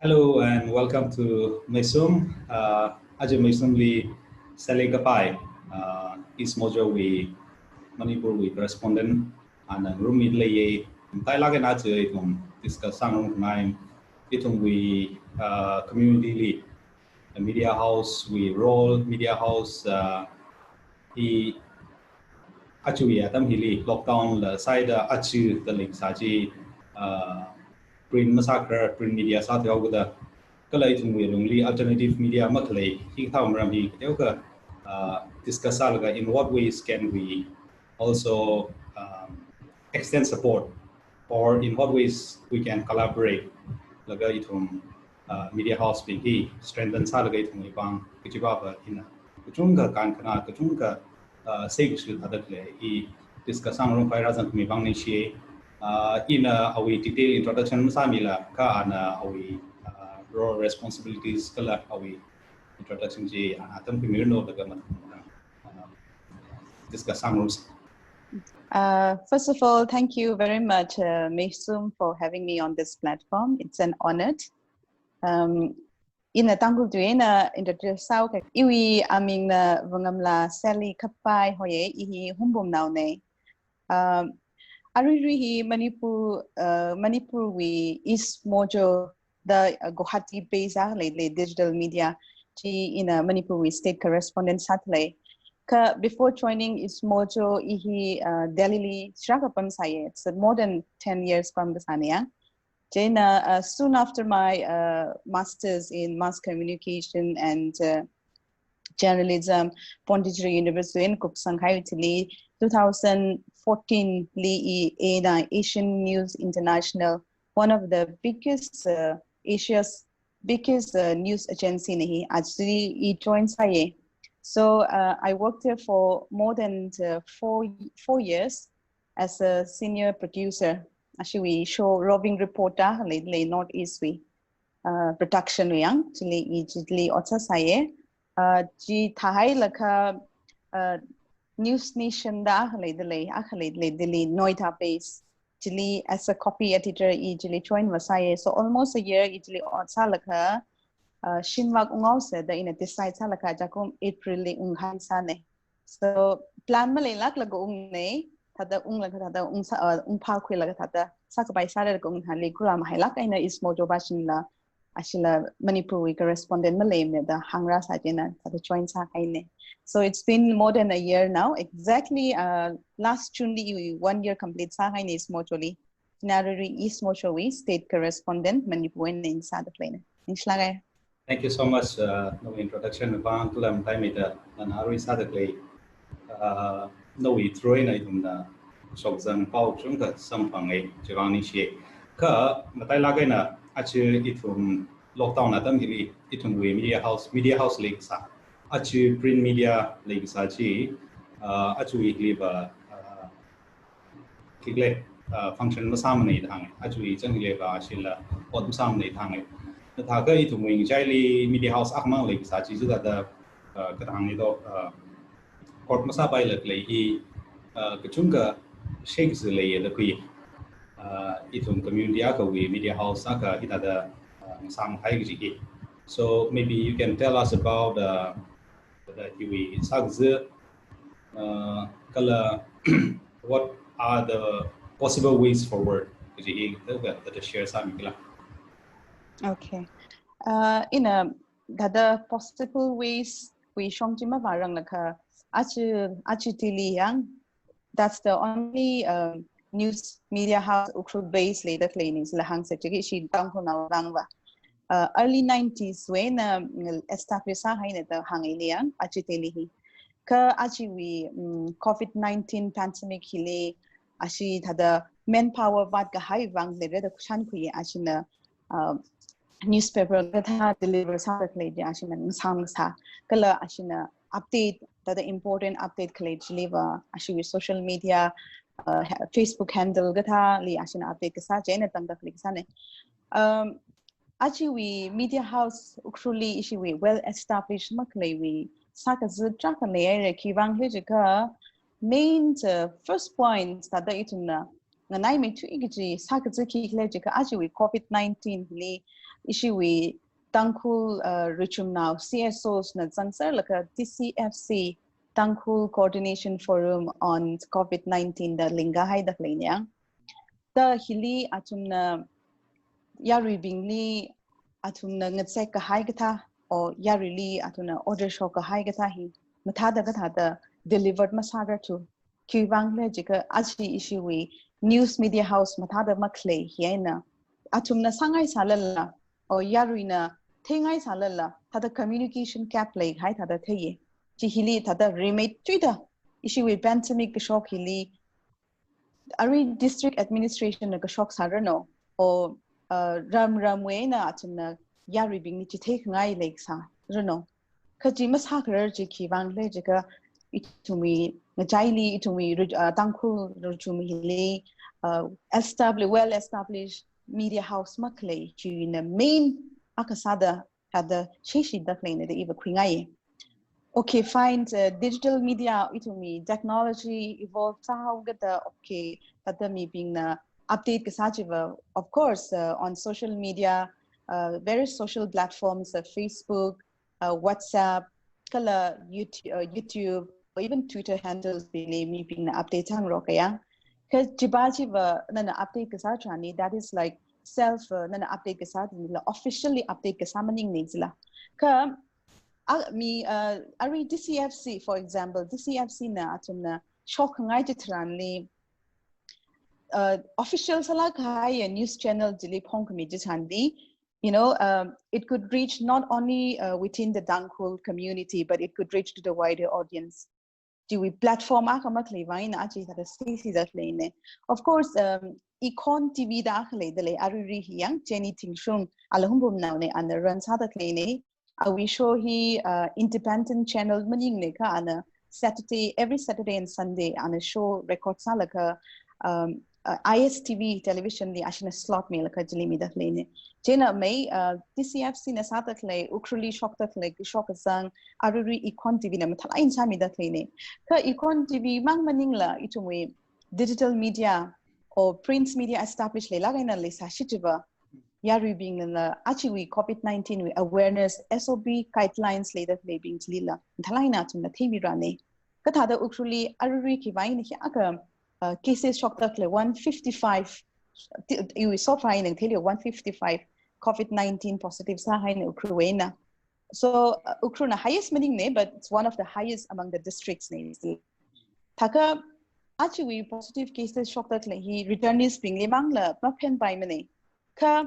Hello and welcome to Meisum. Aja Meisum li Salle Khapai, East Mojo we Manipur we correspondent and room meet lay tai la na che itum discuss sang ngai itum we community lead the media house we role media house he actually atam hili lockdown la side achu the link saji print massacre print media sa theo gaก็เลยถึงเวลานี้ alternative media มาเลยที่ทำเรื่องนี้เดี๋ยวก็ discuss แล้วก็ in what ways can we also extend support or in what ways we can collaborate แล้วก็อีกทั้ง media house เป็นที่ strengthen ซะแล้วก็อีกทั้งอีกบางกิจวัตรที่น่ะก็จุ่มกับการขนาดก็จุ่มกับเซ็กซ์อะไรเลยอี discuss เรื่องไฟร้อนมีบางในเชื่อin our detailed introduction ไม่ทราบมีละก็อันour role responsibilities kala awi introduction ji atam pimirno daga mat discuss some rules. First of all, thank you very much, Meisum, for having me on this platform. It's an honor. In a Tangkhul in the south, iwi aming na vangamla Salle Khapai hoye ihi humbum now ne. Ariri Manipur we East Mojo the Guwahati-based digital media in a Manipur State Correspondent satellite. Before joining East Mojo, Delhi Shrakapam Saye. It's more than 10 years from the Sania. Soon after my master's in mass communication and journalism, Pondicherry University in Shanghai, Italy, 2014, Asian News International, one of the biggest Asia's biggest news agency actually he joined Saye. So I worked there for more than 4 years as a senior producer. Actually, we show roving reporter lately Northeast we production yang actually otsa Saye. Ji thai laka news nation da lately Noida base. Italy as a copy editor Italy joined Versailles, so almost a year Italy salaka shinwag ungao said in a decide salaka jakum April unghan sane. So plan malilak lago ungne tada ungla tada ungpa kwila tada sakabay sala lago unghali kula mahilak ina East Mojo bashinla ashila Manipur correspondent malay the hangra sajena tada join sa kaine. So it's been more than a year now. Exactly last June, 1 year complete sa in East Mojo li. Narari East Mojo State Correspondent Manipur in South Plane. Thank you so much. No introduction bang tulam time ita nanari South Plane. No we throw in item na shokzang pau chung ka sampang ay jawang ni siye. Ka matay lagay na achu itum lockdown atam hili itum we media house link sa. Achu print media like saji achu weekly ba kikle function masam nei thang achu I changle ba ashila od masam nei thang na thaga I tumwing jaili media house akma like saji ju da kadang ni do court masa bai lak lei I kachunga shakes lei da kui itum community aka we media house aka ida masam hai ji. So maybe you can tell us about we what are the possible ways forward that share some. Okay. In the possible ways we shongtima barang laka achitili yang that's the only news media house Ukhrul based later cleanings lahang secretary she Tangkhul na rangwa. Early 90s when established the hangilian achitelihi ka achiwi COVID-19 pandemic hile ashi thada manpower wat ga high wang le da kushan kuye ashina newspaper ga deliver sa le ashina sam sa kala ashina update the important update college deliver ashi social media Facebook handle ga li ashina update ka sa jena tang da click sa ne Actually, media house Ukhruli ishiwi well established makle we sakazu trakale kiwang hejika main first point that ituna nanai me tu igji sakazu ki lejika actually COVID-19 li issue we Tangkhul Richum now CSOs na zangsar laka TCFC Tangkhul Coordination Forum on COVID-19 the lingahai da klenya the hili atumna yari bingli atumna ngatsek ka haigata or yarili atuna order shock ka haigata hi mathada gathada delivered masagar to kiwangle jika achi issue we news media house mathada makle hiena atumna sangai salala or yarina thengai salala thada communication cap like hai thada theye chi hili thada remate tuida issue we pandemic shock hili ari district administration ka shock sarano or ram we na atumna yari bing ni chi the ngai like sa rano khaji masakar ji ki wangle jika itumi ngajaili itumi Tangkhul rujumi hili well established media house makle ji in the main akasada had sheshi dakle the eva kwingai okay fine digital media itumi technology evolve how get the okay me being the update kasajiva of course on social media various social platforms Facebook WhatsApp kala YouTube or even Twitter handles me being the update hang rokaya cuz jibajiva nana update kasachani that is like self nana update kasat officially update kasamaning nizla ka me ari DCFC for example DCFC na atumna shock ngai jitranli official sala khai news channel dilip hong kami jithandi it could reach not only within the Tangkhul community but it could reach to the wider audience we platform akamakli vaina achi that is that lane of course Ekhon TV da akhle dele aruri yang Jenny Tingshung alahumbum now ne and runs hada lane we show he independent channel maning ne ka ana every Saturday and Sunday and a show record salaka ISTV television the ashina slot me laka jilimi da lane jena may TCFC na satak le Ukhrul shock sang aruri Ekhon TV na mathala insa mi da lane ka Ekhon TV mang maning la ithumwui digital media or print media established le lagay na le sa shitiva yari being la achiwi COVID-19 awareness SOB guidelines later being lila mathala na tum na thimi rane ka thada Ukhruli aruri ki vain hi aka cases shock le 155 you saw fine and tell you 155 COVID-19 positive sa hain Ukruena so Ukhrul highest meaning ne but it's one of the highest among the districts names taka actually positive cases shock le he returnees being limang la mapen by mane ka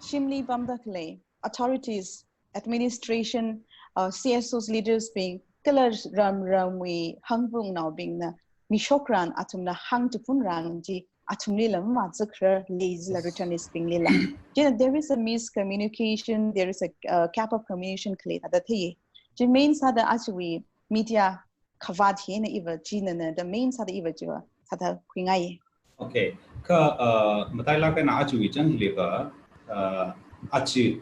shimli bamdakle authorities administration CSOs leaders being killers ram we hangbung now being na mishokran atumna hang to punrang ji atumlila mazakra lazy returnees being lila there is a miscommunication there is a cap of communication clay that he main sada actually media kavad hina iva jina the main sada iva jiwa sada kwingai okay ka matai la kana achu chan liba achi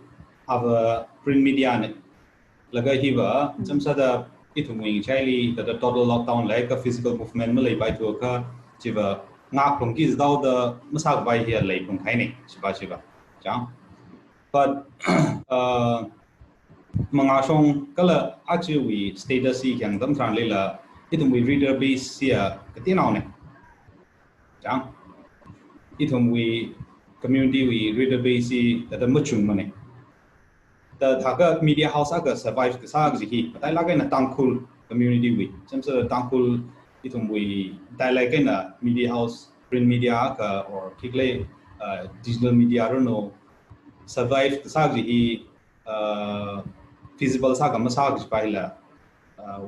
our print media ne laga hiwa jamsada ithumwing chaili the total lockdown like a physical movement malai bai to ka jiwa nga khong ki zdau the masak bai here lai khong khai ne chiba chang but mangasong kala achi we status si kyang dam tran lela ithumwui reader base sia katinau ne chang ithumwui community we reader base the muchung mane the thaka media house aga survive ka sa gi tai la na Tangkhul community we chamsa Tangkhul ithumwui tai la na media house print media ka or kikle digital media no survive ka sa gi feasible sa ka masag paila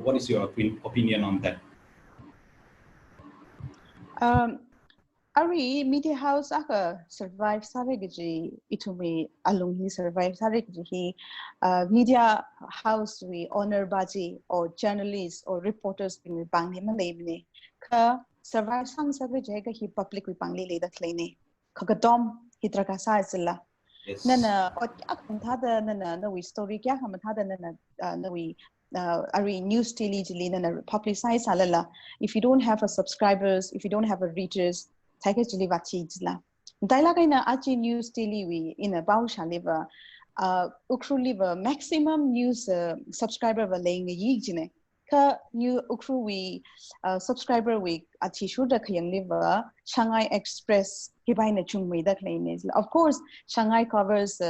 what is your opinion on that Ari media house aka survive sarigji itumi alumni survive sarigji media house we honor baji or journalists or reporters being bangli malebne ka survive sang sarigji ga hi public we bangli le da klene kagadom hitraka sa isla nana thada nana no we story kya ham thada nana no we ari news tele nana publicize alala if you don't have a subscribers if you don't have a readers Tiger Jili Vachijla. Dialogue in Achi news tele we in a Bausha liver Ukhrul liver maximum news subscriber va laying yi jine ka new Ukhrul we subscriber we atishu da khayang liver Shanghai Express hibai na chungmei da claim is of course Shanghai covers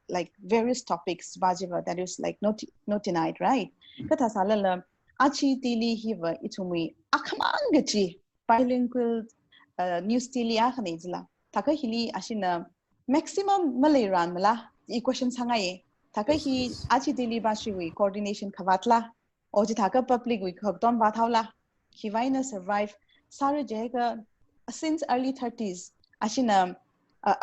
like various topics bajiva that is like not denied right ka ta salala achi tili hiva ithumwui akhamangachi bilingual news tili akhanizla taka hili ashina maximum Malayan mala equation sangai taka hi achi daily bashi we coordination khavatla oji taka public we khakdom bathawla hivaina survive sare jega since early 30s ashina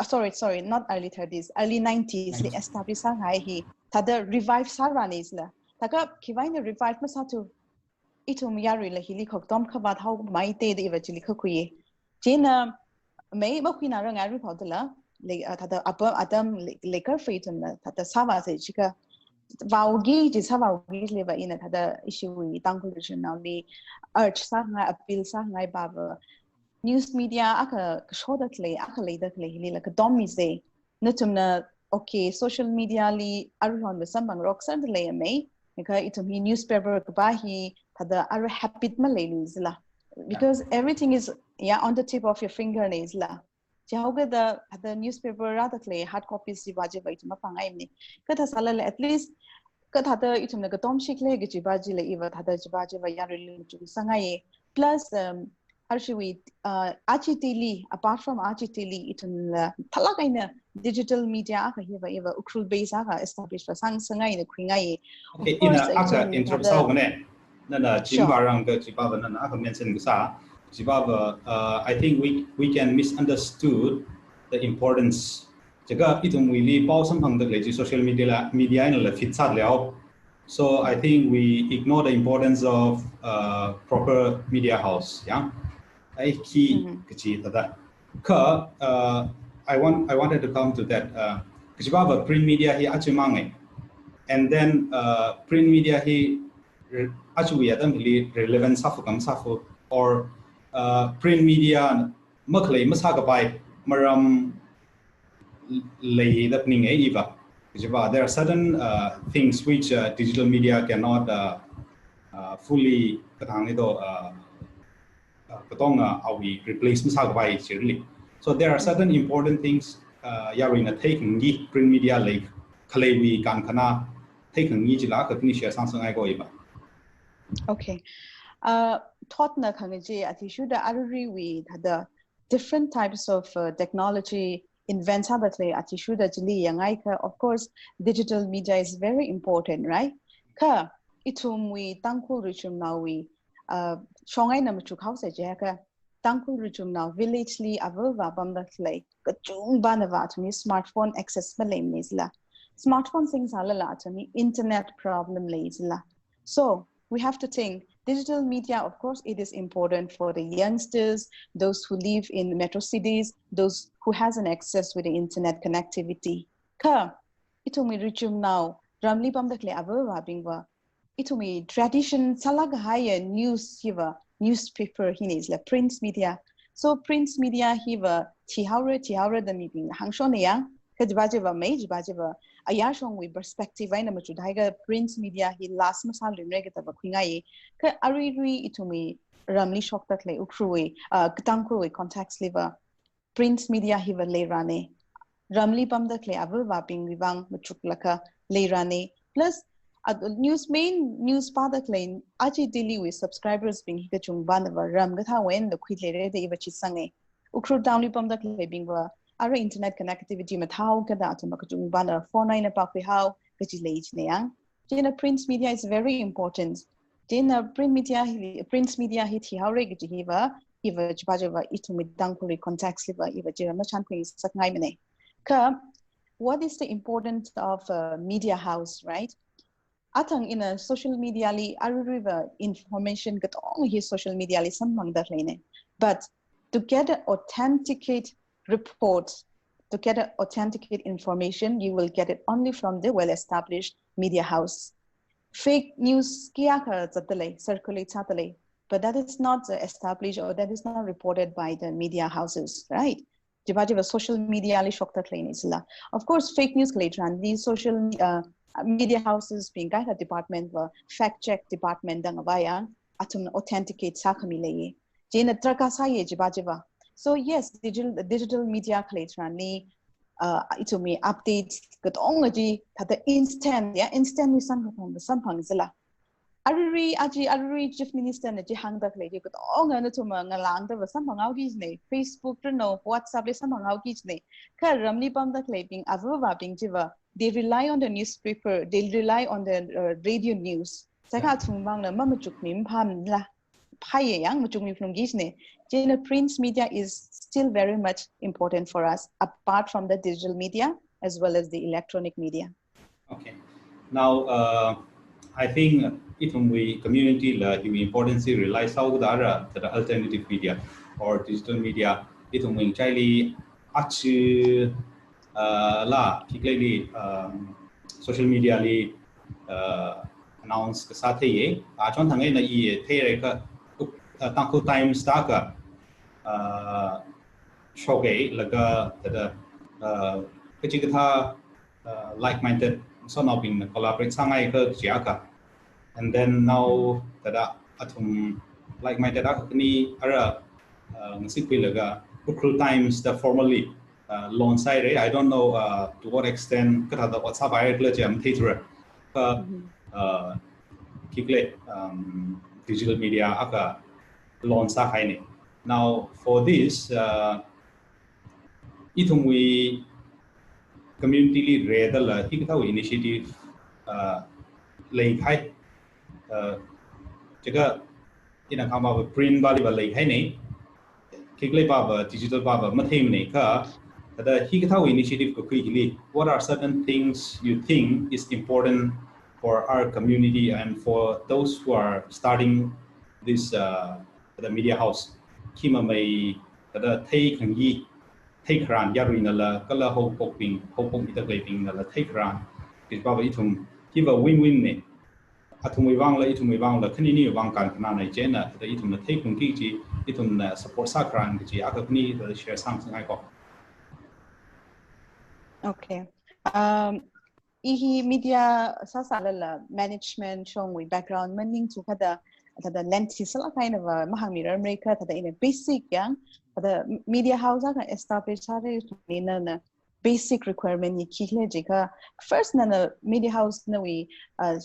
sorry not early 30s early 90s the established sangai hi tada revive saranisla taka hivaina revive masatu itum yari la hili khakdom khavathaw maite de eventually khakuye jena may bakina rang ari phodla like tada adam laker feitun tada sama se chika vaugi ji sawaugi leva in tada issue we Tangkhul regionally urge sa nga appeal sa nga baba news media aka shodatle aka ledatle hili la dom is day nutumna okay social media li arhon with sambang rock certainly may because itum hi newspaper ba hi tada are habit malayizla because everything is on the tip of your fingernails la Jauga the newspaper rather clay hard copies jibaji by mapangai ni kata salale at least kata itum naga tom shikle jibaji le eva hada jibaji va yaril sangai plus archivi achitili apart from achitili itum talakaina digital media aka hiva eva Ukhrul base aka established for sangai ne kringai of course aka interrupt saugane nana jimbarang ga jibaba nana aka mention gasa I think we can misunderstood the importance. Jaga ithumwui li pau samphang dak lei social media in la fit sat liao. So I think we ignore the importance of proper media house. Yeah, I key kachi tada. Ka I wanted to come to that. Kachibaba print media hi achimangai, and then print media hi achiwi adam li relevant safu or print media maklei masagapai maram lei dapning eva there are certain things which digital media cannot fully we replace masagapai really. So there are certain important things yarina taking print media like kalewi kan kana taking jila ka share samsung go eva. Okay. Thought na khangaji atishu da aruri we the different types of technology invents habatle atishu da jili yangai ka of course digital media is very important right ka ithumwui Tangkhul richum now we shongai na machuk house je ka Tangkhul richum now village li avalwa bamda like kachung banava to me smartphone access malem nisla smartphone things halala to me internet problem laisla so we have to think digital media, of course, it is important for the youngsters, those who live in metro cities, those who has an access with the internet connectivity. Ka, itumi richum now, ramli pamdakle abawa bingwa. Itumi tradition salagahaya news hiva, newspaper hinis la print media. So print media hiva tihaura the meeting hangshonaya, kajbajeva majbajeva. Ayashong we perspective ay na machudaiga print media hi last masal rinregata ba kwingai ka ariri itumi ramli shoktat le Ukhrul Tangkhul contacts liver print media hi va le rane ramli pamdak le aval waping wibang machuklaka le rane plus main news padak le achi daily with subscribers being hikachung banava ram gatha when the kwile de ibachi sange Ukhrul downly pamdak le bingwa our internet connectivity mathau kada atumakatung bana 49 pakwi how kachi lage neyang jena print media is very important jena print media hit how reg hiva jbajava itumi Tangkhul contacts liva iva jera machan kwi sakngai mene ka what is the importance of a media house right atang in a social media li aruriva information gatong hi social media li samang da lene but to get authenticate reports, to get authenticate information, you will get it only from the well-established media house. Fake news circulates, but that is not established or that is not reported by the media houses, right? jiba social media li shokta claim isla. Of course, fake news later and these social media houses being guide department fact check department dang via atum authenticate sakami lay. Jena traka sa ye jiba. So yes, digital media later and ithumwui updates got only that instant instant we sampang zilla. Arri chief minister na hang dak lady got ong na tuma ngalang da sampang awgis ne Facebook no WhatsApp le sampang awgis ne ka ramli pam dak labing ava ping jiva they rely on the newspaper they rely on the radio news saka thumbang na mamachuk mim pham la phaye yang machuk mi from gis ne jena print media is still very much important for us apart from the digital media as well as the electronic media. Okay, now I think ithumwui community la the importance relies how the alternative media or digital media ithumwui chaili achu la kikli social media li announce ka sathe ye achon thangai na ye the ka Tangkhul Times ta ka shogei laga the kachikatha like-minded so now being collaborate sangai ka jiaka. And then now that atum like-minded ni ara ngasipui laga Ukhrul Times the formally launch side I don't know to what extent kata da WhatsApp ay le jam theater kikle digital media aka launch sa hai. Now for this ithumwui community rather la hikta initiative lay khai jaga ina kama print bali ba lay khai ne kikle ba digital ba mathem ne ka the hikta initiative ko quickly what are certain things you think is important for our community and for those who are starting this the media house kima mai the take and yi take ran yarina la kala ho pokping ita gaping la take ran is baba itum give a win-win ne atumwui wang la khnini wang kan kana na jena the itum la take kun ki ji itum na support sakran ji akapni the share something I got. Okay. Ihi media sasala management showing with background meaning to kada the lenses kind of a mahamir America that in a basic yang the media house can establish in a basic requirement ni kikle jika first na media house na we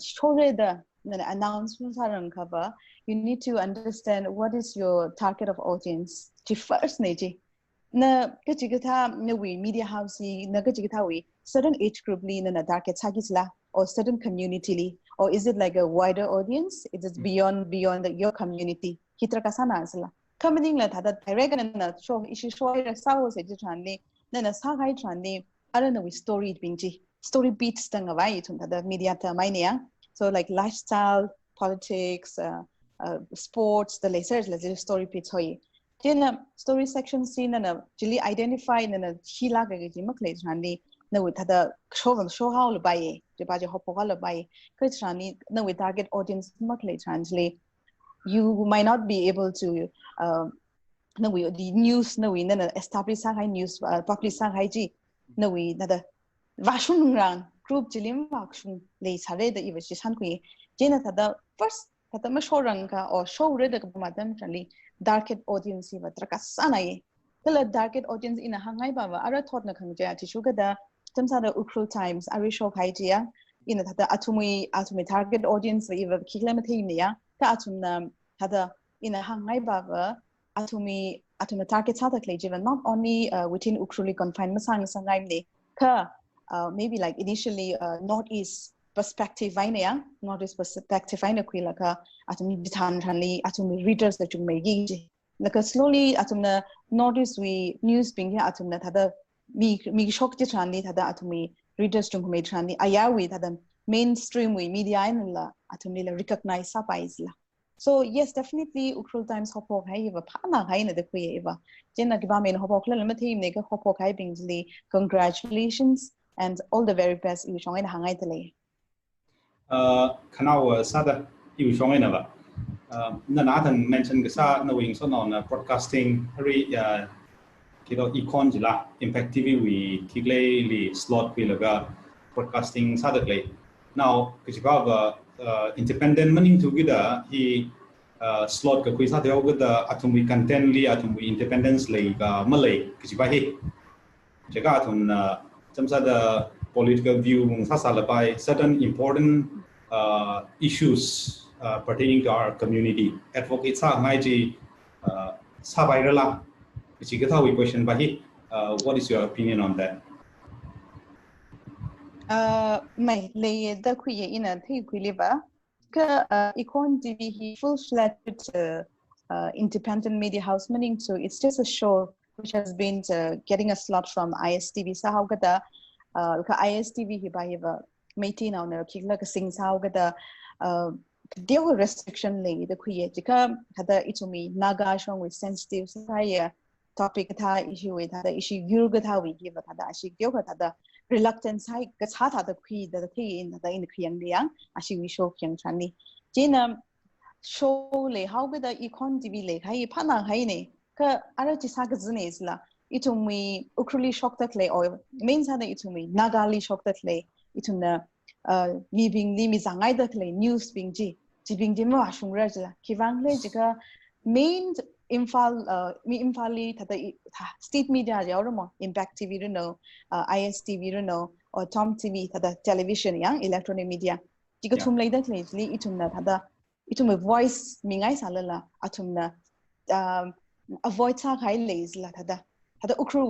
show the announcements are cover you need to understand what is your target of audience the first neji na kachigata na we media house na kachigata we certain age group li na target sagisla or certain community li or is it like a wider audience it is beyond your community hitra kasana asla coming la thada direct na show issue show sawo se jitranli na sa gai tranli arana we story bingji story beats tanga vai thum thada media ta mai ne so like lifestyle politics sports the lasers la story beats hoi then story section scene na jili identify na hila ga ji makle tranli na we thada show how lo bai je ba je hopo lo bai kai trani na we target audience makle translate you might not be able to no we the news no we na establish Shanghai news publish Shanghai ji no we na the washun rang group jilim washun le sare the iwashi sankui jena the first that ma shorang ka or show read the madam trali target audience wa trakasana ye the target audience in a hangai ba ara thought na khangja ti shuga da tamsa the Ukhrul Times ari show khai ji ya in the atumwui target audience wa iwa kilometer ne ya ta atumna hada in a hangai ba atumi target sa takle jivan not only within Ukhruli confined masang sangai ne ka maybe like initially northeast perspective aina northeast perspective aina kuila ka atumi bitan ranli atumi readers that you may gi like slowly atumna northeast we news being atumna thada mi shock ji ranli thada atumi readers tung me ranli ayawi thada mainstream we media aina atumi la recognize sa paisla. So yes, definitely Ukhrul Times hopok hai eva phana hai na dekho ye eva jena ki ba men hopok la lamathi ne ka hopok hai bingli congratulations and all the very best you shongai hangai tele khanau sada you shongai na ba na nathan mention ga sa knowing so on broadcasting hari คิดว่า Ekhon จิละ Impact TV วีคิดเลยลีสล็อตคุยแล้วก็ broadcasting ซาดเลย now คือจะว่าindependent มันยิ่งถูกกี่ด่าที่slot ก็คุยซาดเดียวก็ด่าอัตมุย content ลีอัตมุย independence เลยก็มาเลยคือจะว่าให้จะก็อัตมุนจำซาด political view มุงซาซาลไป certain important issues pertaining to our community advocate ซาง่ายจีซาไปเรื่องละคือจะก็ท่าวิ question ไปให้ what is your opinion on that ไม่เลยได้คุยอินที่คุยเลยว่าก็Ekhon TV full-fledged independent media house meaning so it's just a show which has been getting a slot from ISTV ซะเขาก็ได้ก็ ISTV ที่ไปว่าไม่ที่nào nữaคิดแล้วก็สิ่งซะเขาก็ได้เดี๋ยว restriction เลยได้คุยจะก็ถ้าได้อีทุมี naga ช่วง with sensitive ใช่ topic ถ้า issue ถ้าได้ issue ยูก็ถ้าวิกิว่าถ้าได้ issue เดี๋ยวก็ถ้าได้ reluctance ให้ก็ช้าถ้าได้คุยได้ที่อินถ้าได้อินคุยอย่างเดียวissue วิโชว์อย่างฉันนี่จีน่ะ show เลยเขาก็ได้ Ekhon TV เลยให้พัฒนาให้เนี่ยก็อะไรที่สักจะเนี่ยสิละอีทุมี Ukhrul shock ตัดเลย or main ซะได้อีทุมี naga shock ตัดเลยอีทุน่ะมีบิงลีมีสังไงตัดเลย news บิงจีบิงจีไม่ว่าช่วงแรกสิละคิดว่าเลยจีก็ main อิมฟาลีถ้าได้ state media เดี๋ยวเราบอก Impact TV หรือ no ISTV หรือ no or Tom TV ถ้าได้ television อย่าง electronic media จีก็ทุ่มเลยได้เลยลีอีทุน่ะถ้าได้อีทุมี voice มีไงสันละอาทุมน่ะavoid ซะใครเลยสิละถ้าได้Ukhrul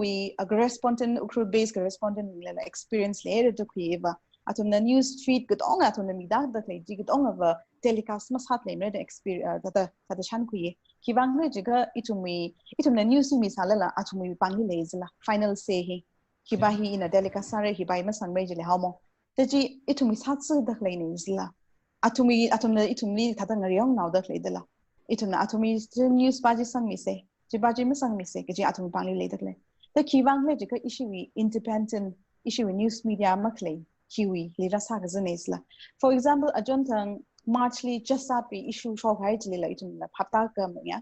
correspondent Ukhrul based correspondent เลย experienceเลยเรื่องคุยว่าอาทุมน่ะ news feed ก็ต้องอาทุมน่ะมีได้เลยจีก็ต้องว่า telecast มาสัตว์เลยไม่ได้ experience ถ้าได้ฉันคุยคิดว่าเลยจีก็อีทุน่ะ news มีสันละอาทุมีปังเลยสิละ final say คิดว่าฮีน่ะ telecast อะไรคิดว่าไม่สันไม่จีเลยเขาโมแต่จีอีทุมีสัตว์สุดเลยนี่สิละอาทุมีอีทุมีถ้าได้เงาเรื่องnàoได้เลยเดละอีทุน่ะอาทุมี news บ้าจีสังมิเซ่จีบ้าจีไม่สังมิเซ่ก็จีอาทุมีปังเลยได้เลยแต่คิดว่าเลยจีก็อีชีวิ independent อีชีวิ news media มากเลยคิดว่าลีราสักจะเนี่ยสิละ for example อาจารย์ทั้ง March ลี just สับไป issue ชอบให้จีเลยอีทุน่ะพับตาเกิมเนี่ย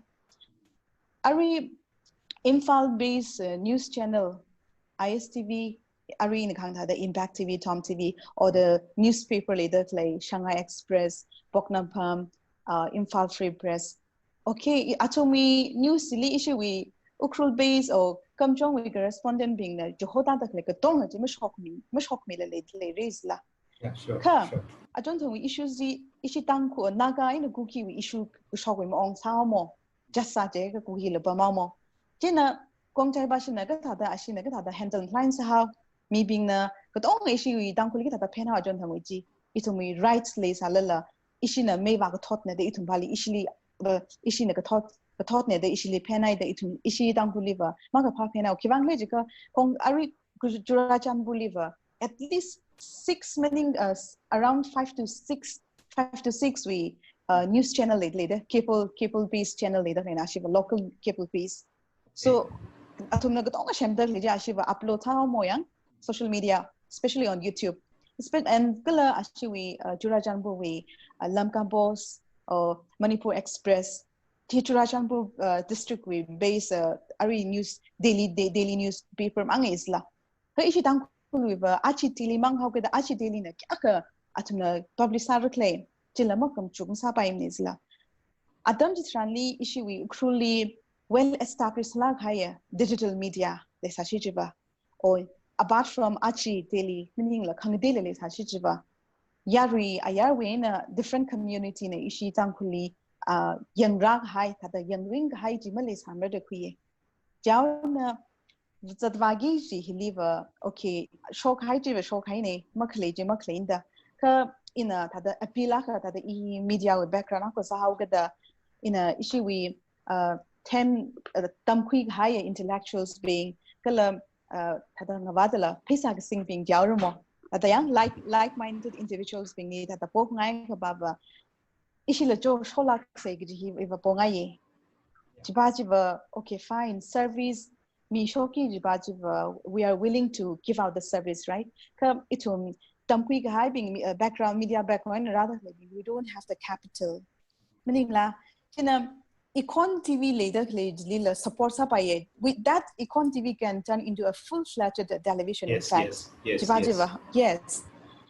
อะไร Imphal based news channel ISTV อะไรในข้างท่าได้ Impact TV Tom TV or the newspaper เลยได้เลย Shanghai Express Boknampam Imphal Free Press okay อาจจะมี news ลี issue วิ Ukhrul based or คำจงวิ correspondent บิงเนี่ยจะโหดได้เลยก็ต้องจะไม่ช็อกมีเลยrisk ละค่ะอาจารย์ถึงวิ issue ที่ issue ตั้งคู่นักการอินกูคีวิ issue ก็ช็อกวิมองซ้ำมั้งjust สัจจะก็กูคีเลยประมาณมั้งจีน่ะกองใจบ้านฉันก็ถ้าได้อาชีพก็ถ้าได้ handle clients เขามีบิงนะก็ต้อง issue ตั้งคู่ก็ถ้าได้เพนเอาอาจารย์ทำวิจีอีทุมี rights เลยสัลละissue น่ะไม่ว่าก็ทอดเนี่ยได้อีทุมบาลี issue น่ะก็ทอดเนี่ยได้ issue เลยเพนได้อีทุม issue ตั้งคู่ลิฟะมากกว่าเพนเอาคิดว่าเลยจีก็คงอะไรก็จุราจันบุลิฟะ at least 6 meaning around 5 to 6 we news channelเลยcable based channelเลยได้นะอาชีพ local cable based so อาทุมนั้นก็ต้องเชื่อมได้เลยอาชีพ upload ท่าโมยัง social media especially on YouTube and ก็เลยอาชีพจุราจันบุรี Lamkambos Manipur Express ที่จุราจันบุรี district we base อะไร news daily newspaper มั้งอิสละเฮ้ยที่ตั้งคุณวิว่าอาชีพที่ลิมังเขาก็ได้อาชีพที่ลิเนี่ยก็อาทุมนั้น publish อะไรเลยจิลละมั่งคำจุกซาไปอิสละอาดัมจิตรันลีอิชิวิUkhrul well established ละใครdigital media เลยสักชีวิตor apart from อาชีพที่ลิmeaning ละขังเดลเลยสักชีวิตยารีนะ different community เนี่ยอิชิตั้งคุณลียังรักให้ถ้าได้ยังวิ่งให้จิมาเลยสามารถได้คุยเจ้าเนี่ยจัดว่ากี่สิฮิลิวะโอเคโชคให้จีบโชคให้เนี่ยมักเลยจีมักเลยนะก็อินะถ้าได้ appeal ละก็ถ้าได้อี media with background ก็จะเอาก็ได้อินะอิชิวิตั้มคุยให้ intellectuals being ก็เลยถ้าได้งว่าแต่ละภาษาสิ่ง being เจ้าหรือมั้งแต่ยัง like-minded individuals being นี่ถ้าได้พวกง่ายก็แบบว่าอิชิละโจโชลักเสกจีฮิวะพงง่ายจีบokay fine serviceมีโชคีจีบาจีบ we are willing to give out the service right ก็อีทุมตั้มคุยให้ being background media background rather like we don't have the capital meaning ละฉะนั้น Ekhon TV later support Khapai. With that, Ekhon TV can turn into a full-fledged television. Yes, in fact. Yes.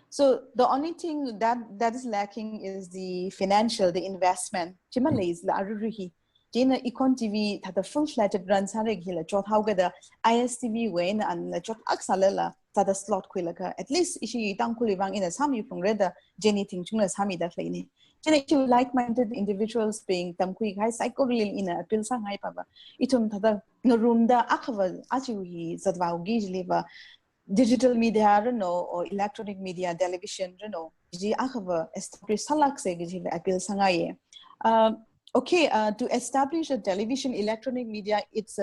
So the only thing that is lacking is the financial, the investment. Chimala is la aruhi. Jena Ekhon TV had a full-fledged run sareg hila jot how the ISTV wen and la jot aksalela tada slot quilaka. At least ishi Tangkhul ivang in a sami from reda Jenny ting chunga sami da flani. Jena like-minded individuals being tamkui hai psychoreal in a pilsa hai pava. Itum tada narunda akava achiwi zadwa gijliva. Digital media, or electronic media, television, ji akava establish salak se giji appeal sangaye. Okay, to establish a television electronic media, it's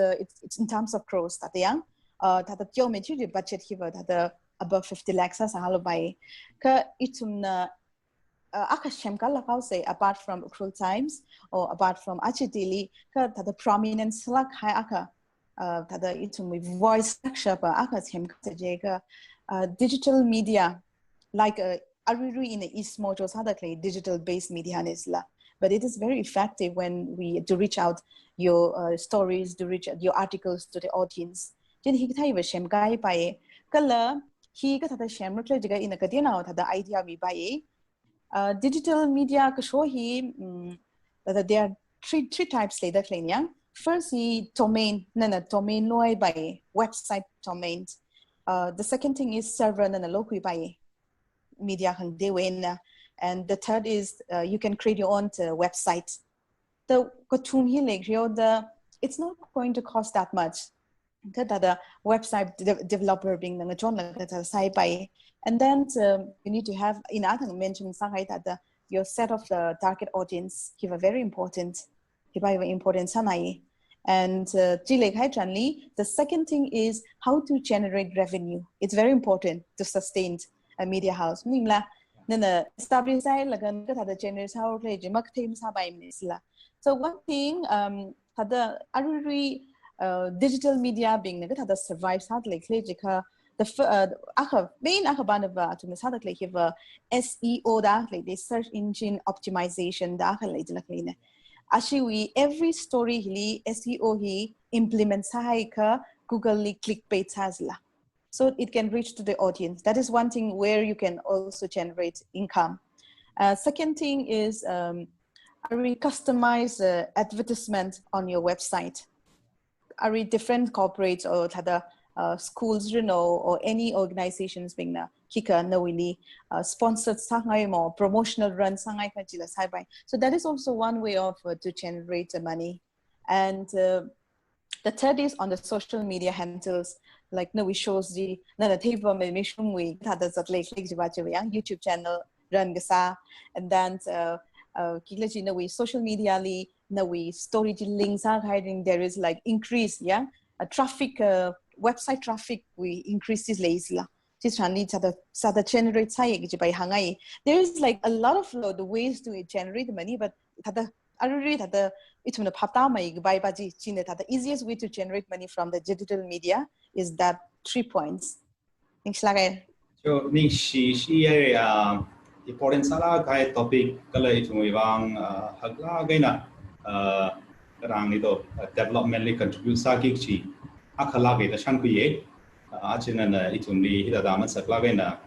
in terms of crores. That young, that the material budget here that above 50 lakhs as a halabai. Ka itumna akashem kala say apart from Ukhrul Times or apart from Achitili, ka that the prominent salak hai aka. Tada ithumwui voice structure pa akas hem ka digital media like ariri in the East Mojo sadakle digital based media nisla, but it is very effective when we to reach out your stories, to reach your articles to the audience. Then he thai we shem gai pae kala he ka tada shem rukle jiga in ka dina tada idea we pae digital media ka show he that there are three types later klenya. First, domain loi by website domains. The second thing is server locally by media hang dewen, and the third is you can create your own website. It's not going to cost that much. The website developer being the by, and then you need to have in other mentioned that your set of the target audience give a very important. And the second thing is how to generate revenue. It's very important to sustain a media house. Establish so one thing digital media being survives the main SEO the search engine optimization Actually, every story he SEO he implements Google clickbait has la, so it can reach to the audience. That is one thing where you can also generate income. Second thing is customize advertisement on your website. Different corporates or schools, or any organizations being kika knowingly sponsored sangai or promotional run sangai kajila saibai. So that is also one way of to generate money. And the third is on the social media handles, like we shows the Meisum we YouTube channel run gasa, and then we social media we story links are hiding. There is like increase traffic website traffic we increases laisla. There is like a lot of the ways to generate money, but the easiest way to generate money from the digital media is that 3 points. So important sala kai topic kala ithumwui bang hagla gaina rang ito development contribute sa kikchi akhala ge da shankuye achina na ithumli hida da man sakla gaina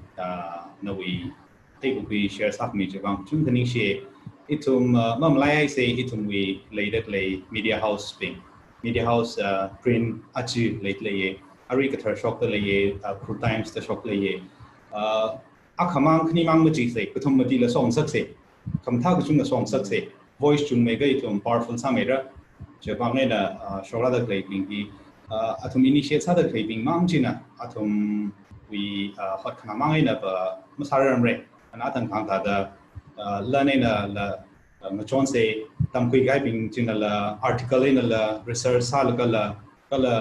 nawi take share sak mi jang chung thani she ithum mamlai say ithumwi later media house ping media house print achi lately ari kathar shop le Ukhrul Times the shop le akhamang khni mang maji se kuthum mati la song sak se kamtha ku chung na song sak se voice chung me ga itum powerful samera je bang ne da shora da play ping ki atum initiate sa da play ping mang china atum we hot khna mang ina ba masaram re ana tang khang tha da la ne na la machon se tam kui gai ping china la article in la research sa la kala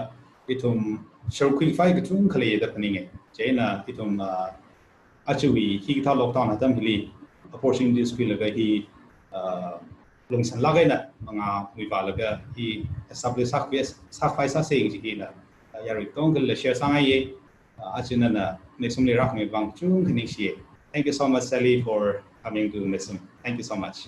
itum shortcut file ku chung khale da paninge chena itum actually he thought lockdown atam hili opportunity skill laga he lungsan lagai na mga wipa laga he establish sacrifice sa saying ji na yari tong le share sangai achina na Meisum le rak me bang chung khini shi. Thank you so much Sally for coming to Meisum. Thank you so much.